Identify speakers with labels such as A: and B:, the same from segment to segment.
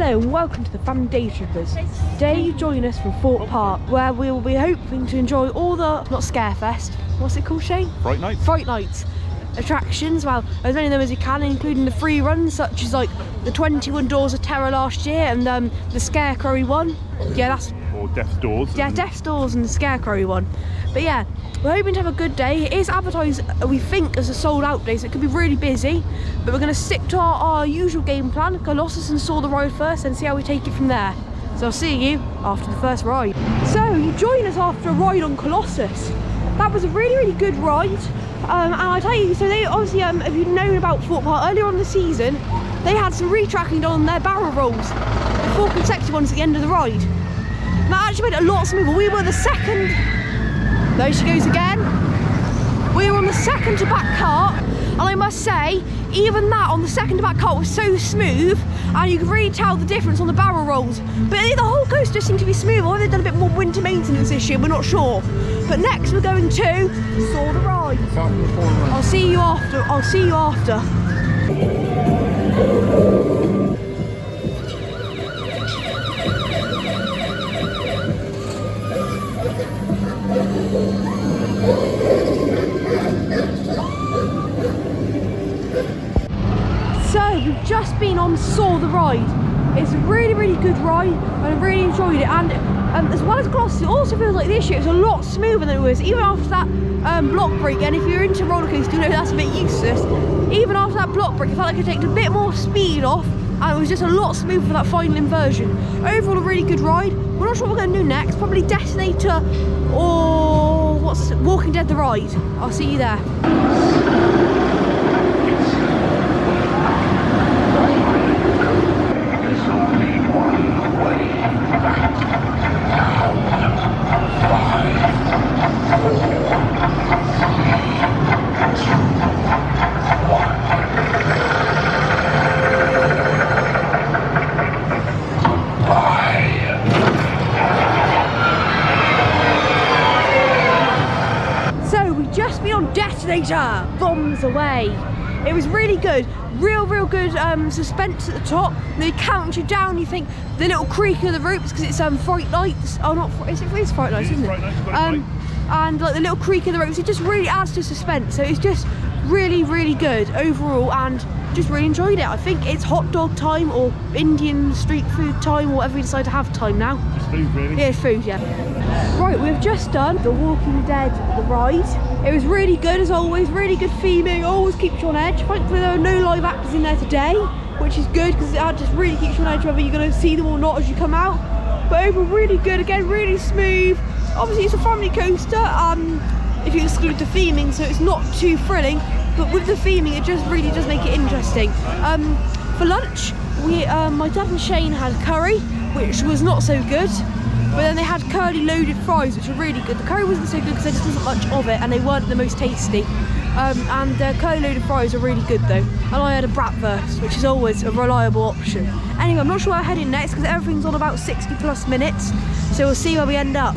A: Hello and welcome to the Fun Day Trippers. Today you join us from Thorpe Park, where we will be hoping to enjoy all the, not Scarefest, what's it called, Shane?
B: Fright Night.
A: Fright Nights attractions, well, as many of them as we can, including the free runs such as like the 21 Doors of Terror last year and the Scarecrow one. Yeah, that's...
B: Or Death's Doors.
A: Yeah, Death's Doors and the Scarecrow one. But yeah, we're hoping to have a good day. It is advertised, we think, as a sold out day, so it could be really busy. But we're going to stick to our usual game plan, Colossus and Saw the Ride first and see how we take it from there. So I'll see you after the first ride. So you join us after a ride on Colossus. That was a really good ride. And I tell you, so they obviously, if you've known about Thorpe Park earlier on in the season, they had some retracking done on their barrel rolls, the 4 consecutive ones at the end of the ride. And that actually made it a lot smoother. We were the second, there she goes again. We were on the second to back cart, and I must say, even that on the second to back cart was so smooth, and you could really tell the difference on the barrel rolls. But the whole coaster seemed to be smooth, or they've done a bit more winter maintenance this year, we're not sure. But next we're going to Saw the Ride. I'll see you after. I'll see you after. So we've just been on Saw the Ride. It's a really good ride and I really enjoyed it, and as well as Colossus, it also feels like this year it's a lot smoother than it was, even after that block break. And if you're into roller coasters, you know that's a bit useless. Even after that block break, I felt like I take a bit more speed off and it was just a lot smoother for that final inversion. Overall a really good ride. We're not sure what we're going to do next, probably Detonator or what's Walking Dead the Ride. I'll see you there. Just beyond Detonator, bombs away. It was really good, real good suspense at the top. They count you down. You think the little creak of the ropes because it's Fright Nights. Oh, not is it Fright Nights, isn't it? And like the little creak of the ropes, it just really adds to suspense. So it's just really good overall, and just really enjoyed it. I think it's hot dog time or Indian street food time, or whatever we decide to have time now.
B: It's food, really.
A: Yeah, it's food, yeah. Right, we've just done the Walking Dead, the ride. It was really good as always, really good theming, always keeps you on edge. Thankfully there are no live actors in there today, which is good because it just really keeps you on edge whether you're going to see them or not as you come out. But overall really good, again really smooth. Obviously it's a family coaster, if you exclude the theming, so it's not too thrilling. But with the theming, it just really does make it interesting. For lunch, my dad and Shane had curry, which was not so good. But then they had curly loaded fries, which were really good. The curry wasn't so good because there just wasn't much of it, and they weren't the most tasty. And the curly loaded fries are really good though. And I had a bratwurst, which is always a reliable option. Anyway, I'm not sure where we're heading next because everything's on about 60+ minutes. So we'll see where we end up.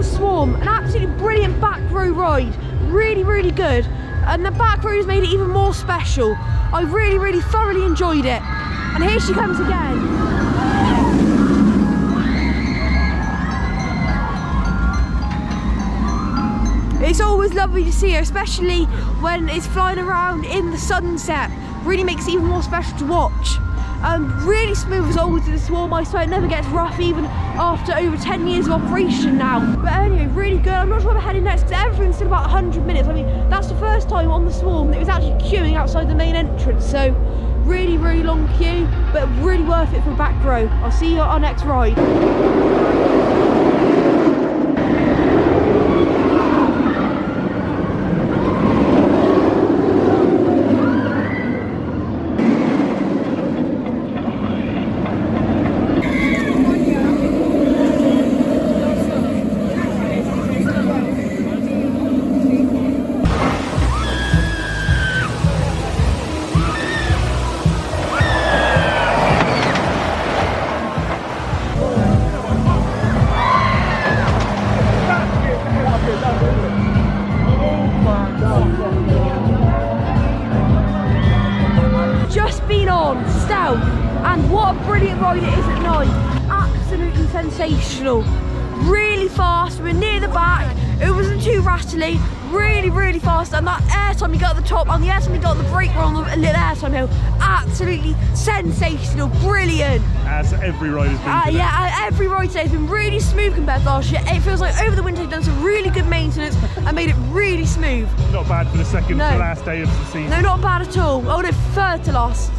A: Swarm, an absolutely brilliant back row ride, really good, and the back rows made it even more special. I really thoroughly enjoyed it, and here she comes again. It's always lovely to see her, especially when it's flying around in the sunset. Really makes it even more special to watch. Really smooth as always in the Swarm. I swear it never gets rough even after over 10 years of operation now. But anyway, really good. I'm not sure where we're heading next because everything's still about 100 minutes. I mean, that's the first time on the Swarm that it was actually queuing outside the main entrance. So really long queue, but really worth it for a back row. I'll see you at our next ride. ride it is at night. Absolutely sensational. Really fast, we're near the back. It wasn't too rattly, really fast, and that airtime you got at the top and the airtime you got on the brake were on the little airtime hill, absolutely sensational, brilliant.
B: As every ride has been today.
A: Yeah, every ride today has been really smooth compared to last year. It feels like over the winter they've done some really good maintenance and made it really smooth.
B: Not bad for the second to last day of the season.
A: No, not bad at all. Oh no, third to last.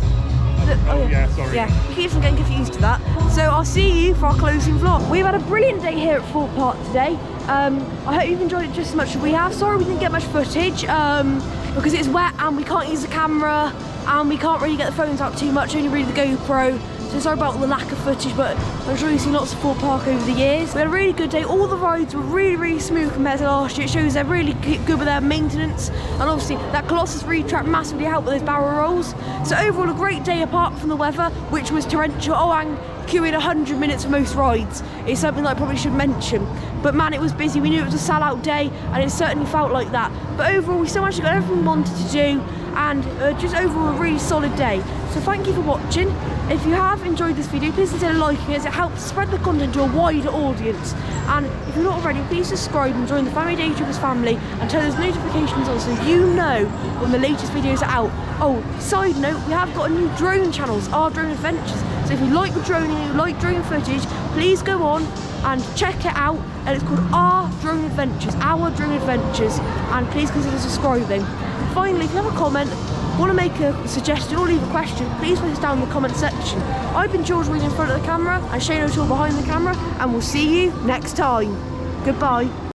B: Oh yeah, sorry.
A: Yeah, he keeps on getting confused to that. So I'll see you for our closing vlog. We've had a brilliant day here at Thorpe Park today. I hope you've enjoyed it just as much as we have. Sorry we didn't get much footage because it's wet and we can't use the camera and we can't really get the phones out too much, only really the GoPro. So sorry about the lack of footage, but I'm sure you've seen lots of Thorpe Park over the years. We had a really good day. All the rides were really smooth compared to last year. It shows they're really good with their maintenance. And obviously that Colossus retrack massively helped with those barrel rolls. So overall a great day apart from the weather, which was torrential. Oh, and queuing 100 minutes for most rides is something that I probably should mention. But man, it was busy. We knew it was a sellout day and it certainly felt like that. But overall we still actually got everything we wanted to do, and just overall a really solid day. So thank you for watching. If you have enjoyed this video, please consider liking it as it helps spread the content to a wider audience. And if you're not already, please subscribe and join the Family Day Troopers family and turn those notifications on so you know when the latest videos are out. Oh, side note, we have got a new drone channels, Our Drone Adventures. So if you like droning and you like drone footage, please go on and check it out. And it's called Our Drone Adventures, and please consider subscribing. Finally, if you have a comment, want to make a suggestion or leave a question, please put it down in the comment section. I've been George Reed in front of the camera and Shane O'Toole behind the camera, and we'll see you next time. Goodbye.